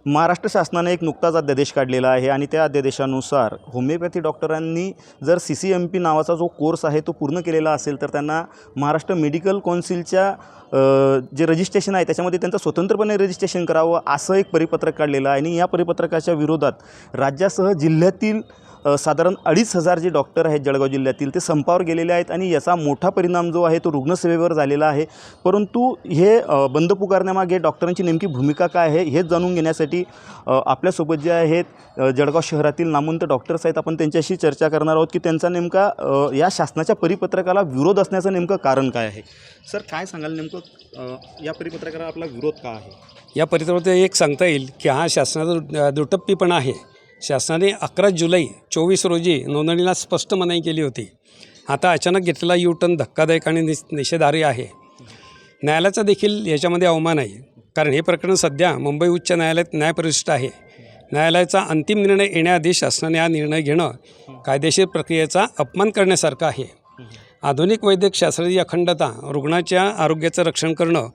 महाराष्ट्र शासनाने एक नुकताच अध्यादेश काढलेला आहे आणि त्या अध्यादेशानुसार होमिओपॅथी डॉक्टरांनी जर CCMP नावाचा जो कोर्स आहे तो पूर्ण केलेला असेल तर त्यांना महाराष्ट्र मेडिकल काउन्सिलच्या जे रजिस्ट्रेशन आहे त्याच्यामध्ये त्यांचं स्वतंत्रपणे रजिस्ट्रेशन करावं असं एक परिपत्रक काढलेलं आहे। आणि या परिपत्रकाच्या विरोधात राज्यासह जिल्ह्यातील साधारण 2,500 जे डॉक्टर आहेत जळगाव जिल्ह्यातील ते संपावर गेलेले आहेत आणि याचा मोठा परिणाम जो आहे तो रुग्णसेवेवर झालेला आहे। परंतु हे बंद पुकारण्यामागे डॉक्टरांची नेमकी भूमिका काय आहे हे जाणून घेण्यासाठी आपल्यासोबत जे आहेत जळगाव शहरातील नामवंत डॉक्टर्स आहेत, आपण त्यांच्याशी चर्चा करणार आहोत की त्यांचा नेमका या शासनाच्या परिपत्रकाला विरोध असण्याचं नेमकं कारण काय आहे। सर, काय सांगाल नेमकं या परिपत्रकाला आपला विरोध का आहे? या परिपत्रकात एक सांगता येईल की हा शासनाचा दुटप्पीपणा आहे। शासनाने 11 जुलै 2024 रोजी नोंदणीला स्पष्ट मनाई केली होती। आता अचानक घेतलेला U-टर्न धक्कादायक आणि निषेधार्ह आहे। न्यायालयाचा देखील याच्यामध्ये अवमान आहे, कारण हे प्रकरण सध्या मुंबई उच्च न्यायालयात न्यायप्रविष्ट आहे। न्यायालयाचा अंतिम निर्णय येण्याआधी शासनाने हा निर्णय घेणं कायदेशीर प्रक्रियेचा अपमान करण्यासारखं आहे। आधुनिक वैद्यक शास्त्राची अखंडता, रुग्णाच्या आरोग्याचं रक्षण करणं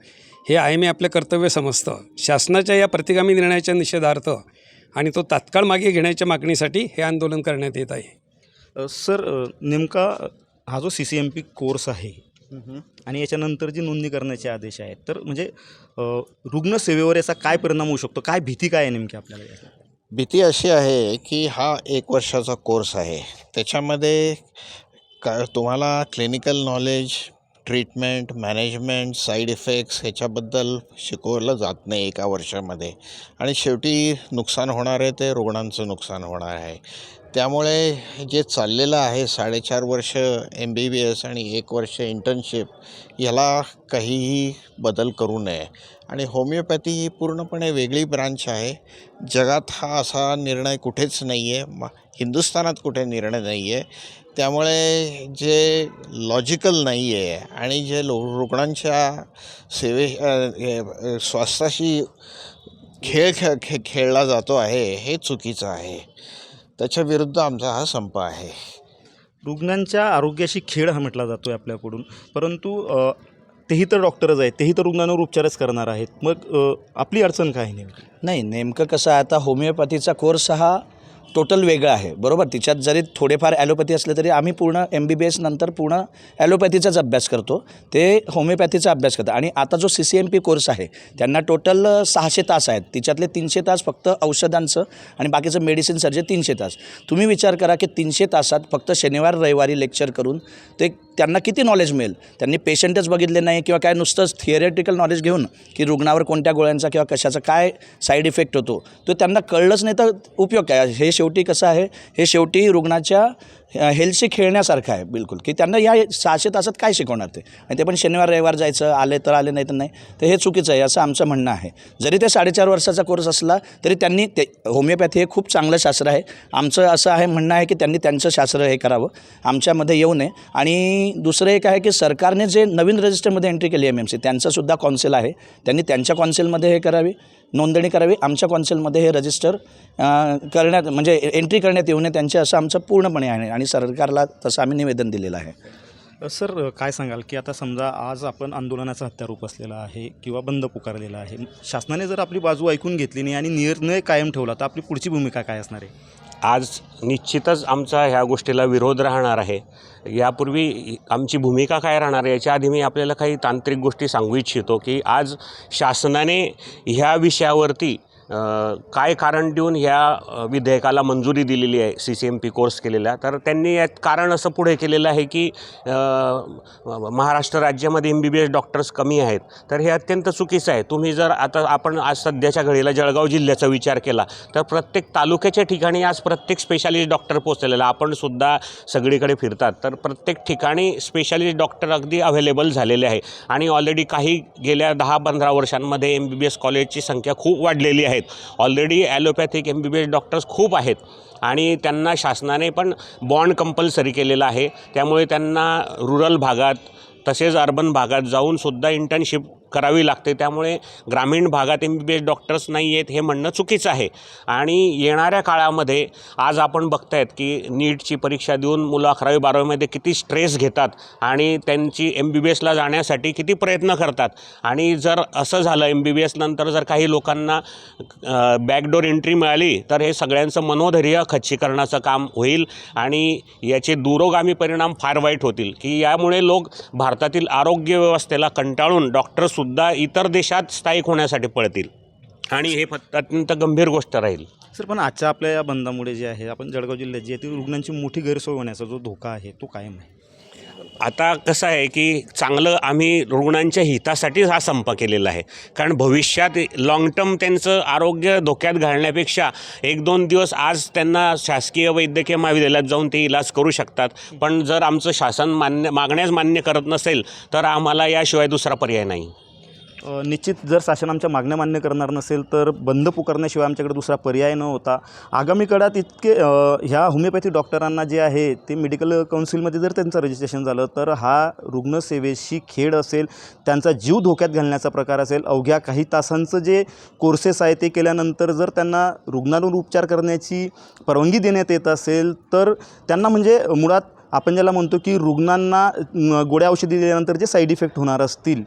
हे IMA आपले कर्तव्य समजतं। शासनाच्या या प्रतिगामी निर्णयाच्या निषेधार्थ आणि तो तात्काळ मागे घेण्याच्या मागणीसाठी हे आंदोलन करण्यात येत आहे। सर, नेमका हा जो CCMP कोर्स आहे आणि याच्यानंतर जी नोंदणी करण्याचे आदेश आहेत तर म्हणजे रुग्णसेवेवर याचा काय परिणाम होऊ शकतो, काय भीती काय आहे नेमकी आपल्याला? भीती अशी आहे की हा 1 वर्षाचा कोर्स आहे, त्याच्यामध्ये तुम्हाला clinical knowledge, treatment, management, side effects ह्याच्याबद्दल शिकवलं जात नाही 1 वर्षामध्ये आणि शेवटी नुकसान होणार आहे ते रुग्णांचं नुकसान होणार आहे। त्यामुळे जे चाललेलं आहे 4.5 वर्ष MBBS आणि 1 वर्ष इंटर्नशिप याला काहीही बदल करू नये। आणि होमिओपॅथी ही पूर्णपणे वेगळी ब्रांच आहे। जगात हा असा निर्णय कुठेच नाही आहे, हिंदुस्थानात कुठे निर्णय नाही आहे। त्यामुळे जे लॉजिकल नाही आहे आणि जे रुग्णांच्या स्वास्थ्याशी खेळला जातो आहे हे चुकीचं आहे। त्याच्या विरुद्ध आमचा हा संप आहे। रुग्णांच्या आरोग्याशी खेळ हा म्हटला जातो आहे आपल्याकडून, परंतु तेही तर डॉक्टरच आहेत, तेही तर रुग्णांवर उपचारच करणार आहेत। मग आपली अडचण काय आहे नेमकी? नाही, नेमकं कसं आहे, आता होमिओपॅथीचा कोर्स हा टोटल वेगळा आहे, बरोबर। तिच्यात जरी थोडेफार ॲलोपॅथी असले तरी आम्ही पूर्ण MBBS नंतर पूर्ण ॲलोपॅथीचाच अभ्यास करतो, ते होमिओपॅथीचा अभ्यास करतात। आणि आता जो CCMP कोर्स आहे त्यांना टोटल 600 तास आहेत, तिच्यातले 300 तास फक्त औषधांचं आणि बाकीचं मेडिसिन सर्जरी 300 तास। तुम्ही विचार करा की 300 तासात फक्त शनिवार रविवारी लेक्चर करून ते त्यांना किती नॉलेज मिळेल? त्यांनी पेशंटच बघितले नाही किंवा काय नुसतंच थिअरेटिकल नॉलेज घेऊन की रुग्णावर कोणत्या गोळ्यांचा किंवा कशाचा काय साईड इफेक्ट होतो तो त्यांना कळलंच नाही तर उपयोग काय? हे शेवटी कसं आहे, हे शेवटी रुग्णाच्या हेल्थशी खेळण्यासारखं आहे बिलकुल, की त्यांना या 600 तासात काय शिकवणार ते? आणि ते पण शनिवार रविवार जायचं, आले तर आले नाही तर नाही, तर हे चुकीचं आहे असं आमचं म्हणणं आहे। जरी ते 4.5 वर्षाचा कोर्स असला तरी त्यांनी ते होमिओपॅथी हे खूप चांगलं शास्त्र आहे। आमचं असं आहे म्हणणं आहे की त्यांनी त्यांचं शास्त्र हे करावं, आमच्यामध्ये येऊ नये। आणि दुसरं एक आहे की सरकारने जे नवीन रजिस्टरमध्ये एंट्री केली MMC त्यांचंसुद्धा कॉन्सिल आहे, त्यांनी त्यांच्या कॉन्सिलमध्ये हे करावी, नोंदणी करावी। आमच्या कॉन्सिलमध्ये हे रजिस्टर करण्यात म्हणजे एंट्री करण्यात येऊ नये त्यांचे, असं आमचं पूर्णपणे आहे आणि सरकारला तसं आम्ही निवेदन दिलेलं आहे। सर, काय सांगाल की आता समजा आज आपण आंदोलनाचा हत्यारूप असलेला आहे किंवा बंद पुकारलेला आहे, शासनाने जर आपली बाजू ऐकून घेतली नाही आणि निर्णय कायम ठेवला तर आपली पुढची भूमिका काय असणार आहे? आज निश्चितच आमचा ह्या गोष्टीला विरोध राहणार आहे। यापूर्वी आमची भूमिका काय राहणार आहे याच्या आधी मी आपल्याला काही तांत्रिक गोष्टी सांगू इच्छितो की आज शासनाने ह्या विषयावरती काय कारण देऊन ह्या विधेयकाला मंजुरी दिलेली आहे CCMP कोर्स केलेला, तर त्यांनी यात कारण असं पुढे केलेलं आहे की महाराष्ट्र राज्यामध्ये MBBS डॉक्टर्स कमी आहेत, तर हे अत्यंत चुकीचं आहे। तुम्ही जर आता आपण आज सध्याच्या घडीला जळगाव जिल्ह्याचा विचार केला तर प्रत्येक तालुक्याच्या ठिकाणी आज प्रत्येक स्पेशालिस्ट डॉक्टर पोचलेला, आपण सुद्धा सगळीकडे फिरतात तर प्रत्येक ठिकाणी स्पेशालिस्ट डॉक्टर अगदी अवेलेबल झालेले आहे। आणि ऑलरेडी काही गेल्या 10-15 वर्षांमध्ये MBBS कॉलेजची संख्या खूप वाढलेली आहे। ऑलरेडी ॲलोपॅथिक MBBS डॉक्टर्स खूप आहेत आणि त्यांना शासनाने पण बॉन्ड कंपल्सरी केलेला आहे। त्यामुळे त्यांना रुरल भागात तसेच अर्बन भागात जाऊन सुद्धा इंटर्नशिप करावी लागते. त्यामुळे ग्रामीण भागात MBBS डॉक्टर्स नाही आहेत हे म्हणणं चुकीचं आहे. आणि येणाऱ्या काळामध्ये आज आपण बघतायत की नीटची परीक्षा देऊन मुलं 11वी 12वीमध्ये किती स्ट्रेस घेतात आणि त्यांची MBBSला जाण्यासाठी किती प्रयत्न करतात. आणि जर असं झालं MBBS नंतर जर काही लोकांना बॅकडोर एंट्री मिळाली तर हे सगळ्यांचं मनोधैर्य खच्चीकरणाचं काम होईल आणि याचे दूरोगामी परिणाम फार वाईट होतील की यामुळे लोक भारतातील आरोग्य व्यवस्थेला कंटाळून डॉक्टरसुद्धा इतर देशात स्थायिक होण्यासाठी पळतील आणि हे अत्यंत गंभीर गोष्ट राहील. सर, पण आजच्या आपल्या या बंदामुळे जे आहे आपण जळगाव जिल्ह्यात जी आहे ती रुग्णांची मोठी गैरसोय होण्याचा जो धोका आहे तो कायम आहे. आता कसं आहे की चांगलं आम्ही रुग्णांच्या हितासाठीच हा संप केलेला आहे. कारण भविष्यात लाँग टर्म त्यांचं आरोग्य धोक्यात घालण्यापेक्षा 1-2 दिवस आज त्यांना शासकीय वैद्यकीय महाविद्यालयात जाऊन ते इलाज करू शकतात. पण जर आमचं शासन मागण्यास मान्य करत नसेल तर आम्हाला याशिवाय दुसरा पर्याय नाही. निश्चित जर शासन आमच्या मागण्या मान्य करणार नसेल तर बंद पुकारण्याशिवाय आमच्याकडे दुसरा पर्याय न होता आगामी काळात ह्या होमिओपॅथी डॉक्टरांना जे आहे ते मेडिकल काउन्सिलमध्ये जर त्यांचं रजिस्ट्रेशन झालं तर हा रुग्णसेवेशी खेळ असेल, त्यांचा जीव धोक्यात घालण्याचा प्रकार असेल. अवघ्या काही तासांचं जे कोर्सेस आहे ते केल्यानंतर जर त्यांना रुग्णालयावर उपचार करण्याची परवानगी देण्यात येत असेल तर त्यांना म्हणजे मुळात आपण ज्याला म्हणतो की रुग्णांना गोळ्या औषधी दिल्यानंतर जे साईड इफेक्ट होणार असतील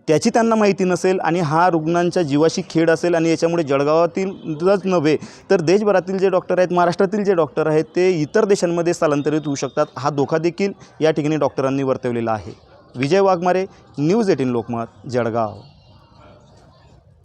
त्याची त्यांना माहिती नसेल आणि हा रुग्णांच्या जीवाशी खेळ असेल आणि याच्यामुळे जळगावातीलच नव्हे तर देशभरातील जे डॉक्टर आहेत, महाराष्ट्रातील जे डॉक्टर आहेत ते इतर देशांमध्ये स्थलांतरित होऊ शकतात. हा धोका देखील या ठिकाणी डॉक्टरांनी वर्तवलेला आहे. विजय वाघमारे, न्यूज 18 लोकमत, जळगाव.